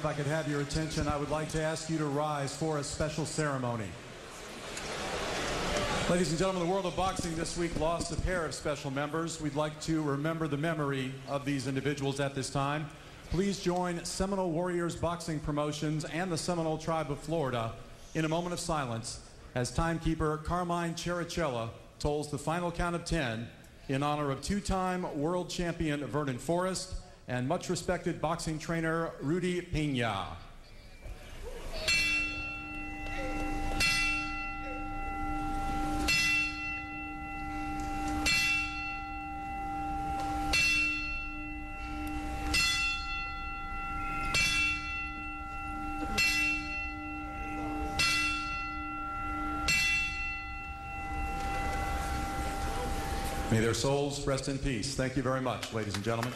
If I could have your attention, I would like to ask you to rise for a special ceremony. Ladies and gentlemen, the world of boxing this week lost a pair of special members. We'd like to remember the memory of these individuals at this time. Please join Seminole Warriors Boxing Promotions and the Seminole Tribe of Florida in a moment of silence as timekeeper Carmine Chericella tolls the final count of 10 in honor of two-time world champion Vernon Forrest and much respected boxing trainer Rudy Pena. May their souls rest in peace. Thank you very much, ladies and gentlemen.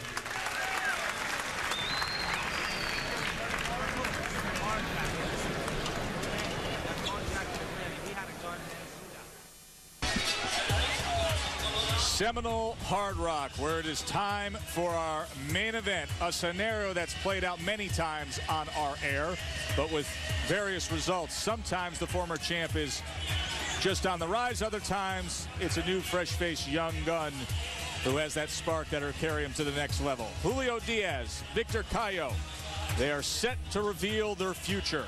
Seminole Hard Rock, where it is time for our main event, a scenario that's played out many times on our air, but with various results. Sometimes the former champ is just on the rise, other times it's a new fresh-faced young gun who has that spark that'll carry him to the next level. Julio Diaz, Victor Cayo, they are set to reveal their future.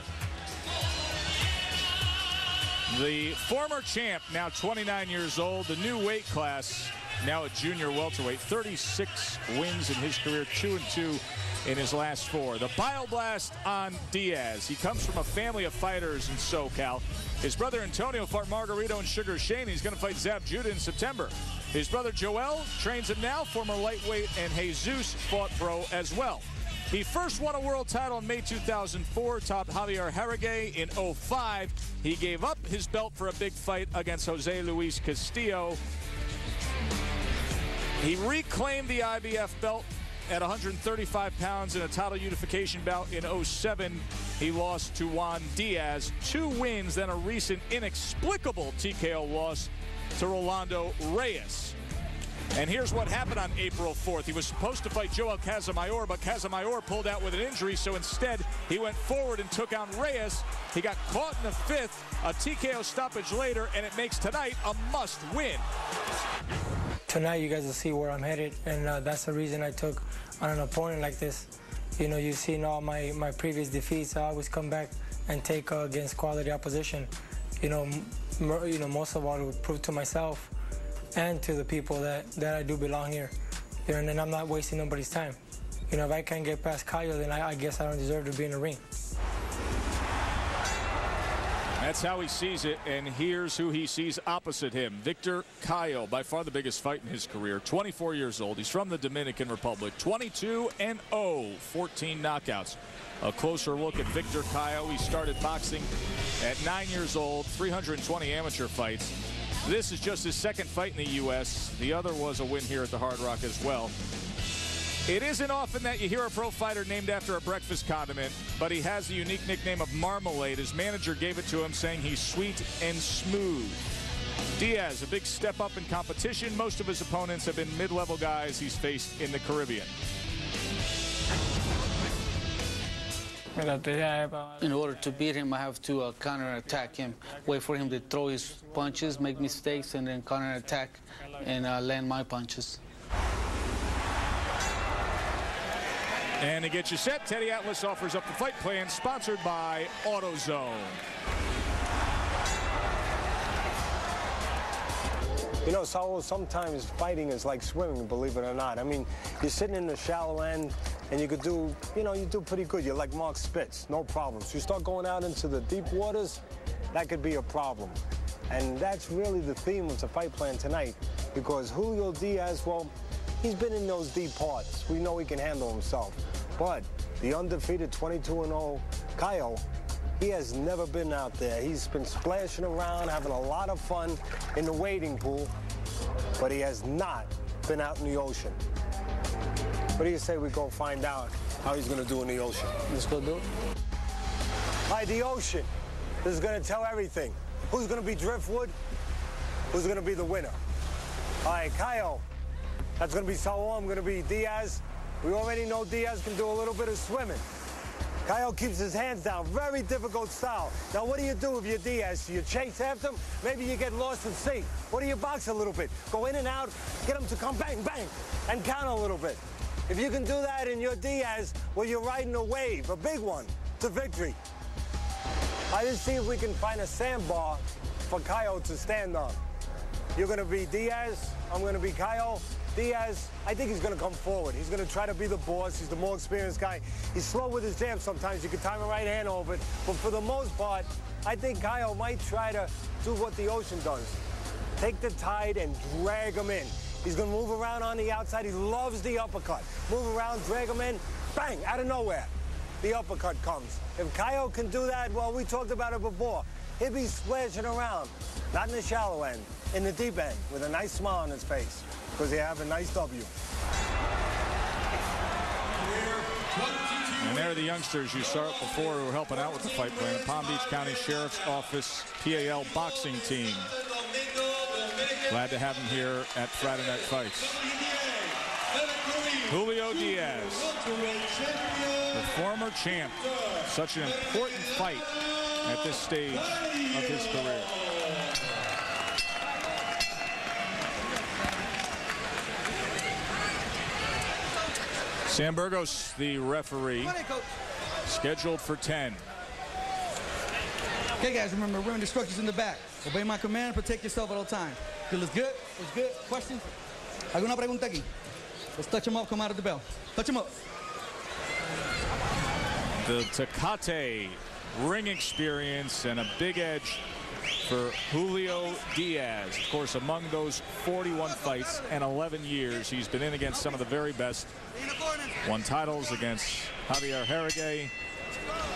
The former champ, now 29 years old, the new weight class, now a junior welterweight, 36 wins in his career, 2-2 in his last 4. The Bioblast on Diaz. He comes from a family of fighters in SoCal. His brother Antonio fought Margarito and Sugar Shane. He's going to fight Zab Judah in September. His brother Joel trains him now, former lightweight, and Jesus fought pro as well. He first won a world title in May 2004, topped Javier Haragay in 2005. He gave up his belt for a big fight against Jose Luis Castillo. He reclaimed the IBF belt at 135 pounds in a title unification bout in 2007. He lost to Juan Diaz. 2 wins, then a recent inexplicable TKO loss to Rolando Reyes. And here's what happened on April 4th. He was supposed to fight Joel Casamayor, but Casamayor pulled out with an injury, so instead he went forward and took on Reyes. He got caught in the 5th, a TKO stoppage later, and it makes tonight a must-win. Tonight you guys will see where I'm headed, and that's the reason I took on an opponent like this. You know, you've seen all my previous defeats. I always come back and take against quality opposition. You know, most of all to prove to myself and to the people that I do belong here. You know, and then I'm not wasting nobody's time. You know, if I can't get past Cayo, then I guess I don't deserve to be in the ring. That's how he sees it, and here's who he sees opposite him. Victor Cayo, by far the biggest fight in his career, 24 years old. He's from the Dominican Republic, 22-0, 14 knockouts. A closer look at Victor Cayo. He started boxing at 9 years old, 320 amateur fights. This is just his second fight in the U.S. The other was a win here at the Hard Rock as well. It isn't often that you hear a pro fighter named after a breakfast condiment, but he has the unique nickname of Marmalade. His manager gave it to him, saying he's sweet and smooth. Diaz, a big step up in competition. Most of his opponents have been mid-level guys he's faced in the Caribbean. In order to beat him, I have to counter-attack him, wait for him to throw his punches, make mistakes, and then counter-attack and land my punches. And to get you set, Teddy Atlas offers up the fight plan, sponsored by AutoZone. You know, Saul, sometimes fighting is like swimming, believe it or not. I mean, you're sitting in the shallow end, and you could do, you know, you do pretty good. You're like Mark Spitz, no problems. You start going out into the deep waters, that could be a problem. And that's really the theme of the fight plan tonight, because Julio Diaz, well, he's been in those deep parts. We know he can handle himself. But the undefeated 22-0 Cayo, he has never been out there. He's been splashing around, having a lot of fun in the wading pool, but he has not been out in the ocean. What do you say we go find out how he's going to do in the ocean? Let's go do it. All right, the ocean. This is going to tell everything. Who's going to be Driftwood? Who's going to be the winner? All right, Cayo. That's going to be Saul. I'm going to be Diaz. We already know Diaz can do a little bit of swimming. Caio keeps his hands down. Very difficult style. Now, what do you do if you're Diaz? You chase after him? Maybe you get lost at sea. What do you box a little bit? Go in and out, get him to come bang, bang, and count a little bit. If you can do that and you're Diaz, well, you're riding a wave, a big one, to victory. I just see if we can find a sandbar for Caio to stand on. You're going to be Diaz. I'm going to be Caio. Diaz, I think he's going to come forward. He's going to try to be the boss. He's the more experienced guy. He's slow with his jab sometimes. You can time a right hand over it. But for the most part, I think Caio might try to do what the Ocean does. Take the tide and drag him in. He's going to move around on the outside. He loves the uppercut. Move around, drag him in, bang, out of nowhere. The uppercut comes. If Caio can do that, well, we talked about it before. He'll be splashing around, not in the shallow end, in the deep end, with a nice smile on his face, because they have a nice W. And there are the youngsters you saw before who were helping out with the fight plan. The Palm Beach County Sheriff's Office PAL boxing team. Glad to have him here at Friday Night Fights. Julio Diaz, the former champ. Such an important fight at this stage of his career. Sam Burgos, the referee, scheduled for 10. Okay, guys, remember, we're in instructions in the back. Obey my command, protect yourself at all times. Feel it's good? It's good? Questions? ¿Alguna pregunta aquí? Let's touch him up, come out of the bell. Touch him up. The Tecate ring experience and a big edge for Julio Diaz. Of course, among those 41 fights and 11 years, he's been in against some of the very best. Won titles against Javier Jauregui.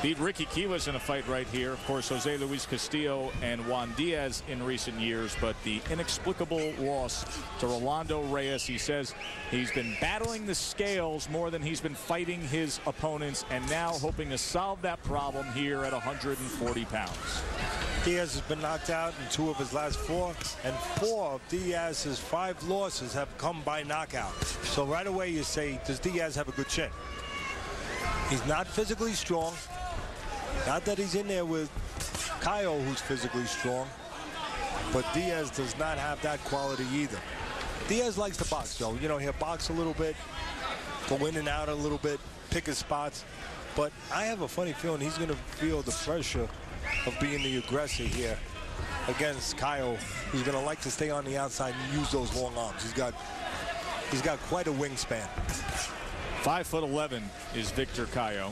Beat Ricky Kiwas in a fight right here. Of course, Jose Luis Castillo and Juan Diaz in recent years, but the inexplicable loss to Rolando Reyes. He says he's been battling the scales more than he's been fighting his opponents, and now hoping to solve that problem here at 140 pounds. Diaz has been knocked out in 2 of his last 4, and 4 of Diaz's 5 losses have come by knockout. So right away you say, does Diaz have a good chin? He's not physically strong. Not that he's in there with Caio, who's physically strong, but Diaz does not have that quality either. Diaz likes to box, Joe. You know, he'll box a little bit, go in and out a little bit, pick his spots. But I have a funny feeling he's going to feel the pressure of being the aggressor here against Caio, who's going to like to stay on the outside and use those long arms. He's got quite a wingspan. 5'11" is Victor Caio.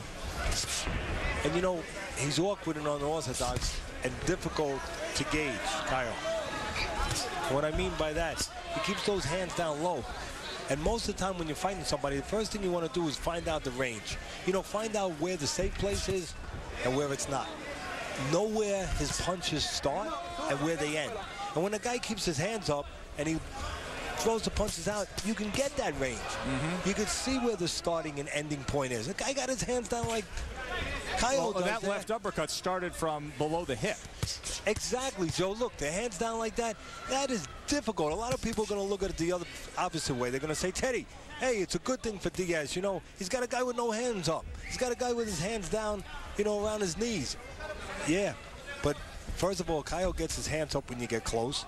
And you know, he's awkward and unorthodox and difficult to gauge, Caio. What I mean by that, he keeps those hands down low. And most of the time when you're fighting somebody, the first thing you want to do is find out the range. You know, find out where the safe place is and where it's not. Know where his punches start and where they end. And when a guy keeps his hands up and he throws the punches out, you can get that range. You can see where the starting and ending point is. The guy got his hands down like Caio does. That left uppercut started from below the hip. Exactly, Joe. Look, the hands down like that, that is difficult. A lot of people are going to look at it the opposite way. They're going to say, Teddy, hey, it's a good thing for Diaz. You know, he's got a guy with no hands up. He's got a guy with his hands down, you know, around his knees. Yeah, but first of all, Caio gets his hands up when you get close.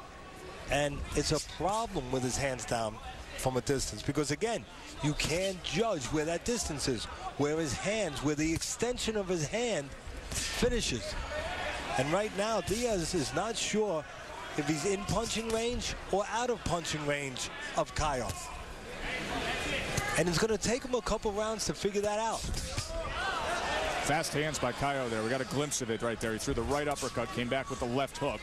And it's a problem with his hands down from a distance because, again, you can't judge where that distance is, where his hands, where the extension of his hand finishes. And right now, Diaz is not sure if he's in punching range or out of punching range of Caio. And it's going to take him a couple rounds to figure that out. Fast hands by Caio there. We got a glimpse of it right there. He threw the right uppercut, came back with the left hook.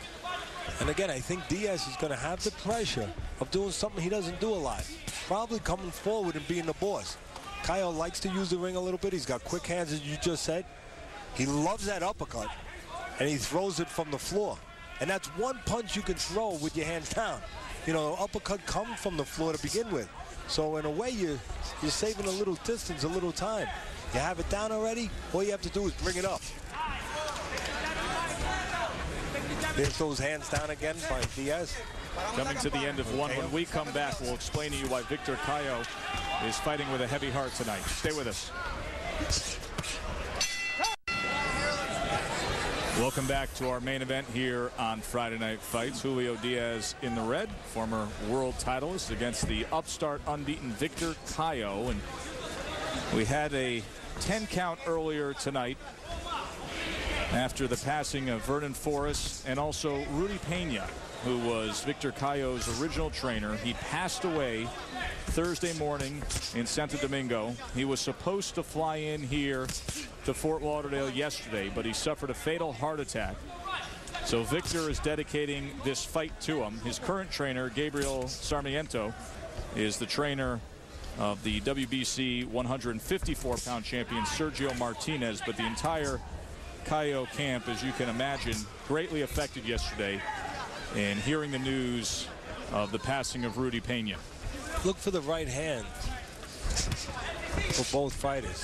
And again, I think Diaz is going to have the pressure of doing something he doesn't do a lot. Probably coming forward and being the boss. Caio likes to use the ring a little bit. He's got quick hands, as you just said. He loves that uppercut, and he throws it from the floor. And that's one punch you can throw with your hands down. You know, uppercut comes from the floor to begin with. So in a way, you're saving a little distance, a little time. You have it down already, all you have to do is bring it up. There's those hands down again by Diaz. Coming to the end of one. When we come back, we'll explain to you why Victor Caio is fighting with a heavy heart tonight. Stay with us. Welcome back to our main event here on Friday Night Fights. Julio Diaz in the red, former world titleist, against the upstart unbeaten Victor Cayo. And we had a 10 count earlier tonight after the passing of Vernon Forrest and also Rudy Pena, who was Victor Cayo's original trainer. He passed away Thursday morning in Santo Domingo. He was supposed to fly in here to Fort Lauderdale yesterday, but he suffered a fatal heart attack. So Victor is dedicating this fight to him. His current trainer, Gabriel Sarmiento, is the trainer of the WBC 154-pound champion Sergio Martinez. But the entire Cayo camp, as you can imagine, greatly affected yesterday in hearing the news of the passing of Rudy Pena. Look for the right hand for both fighters.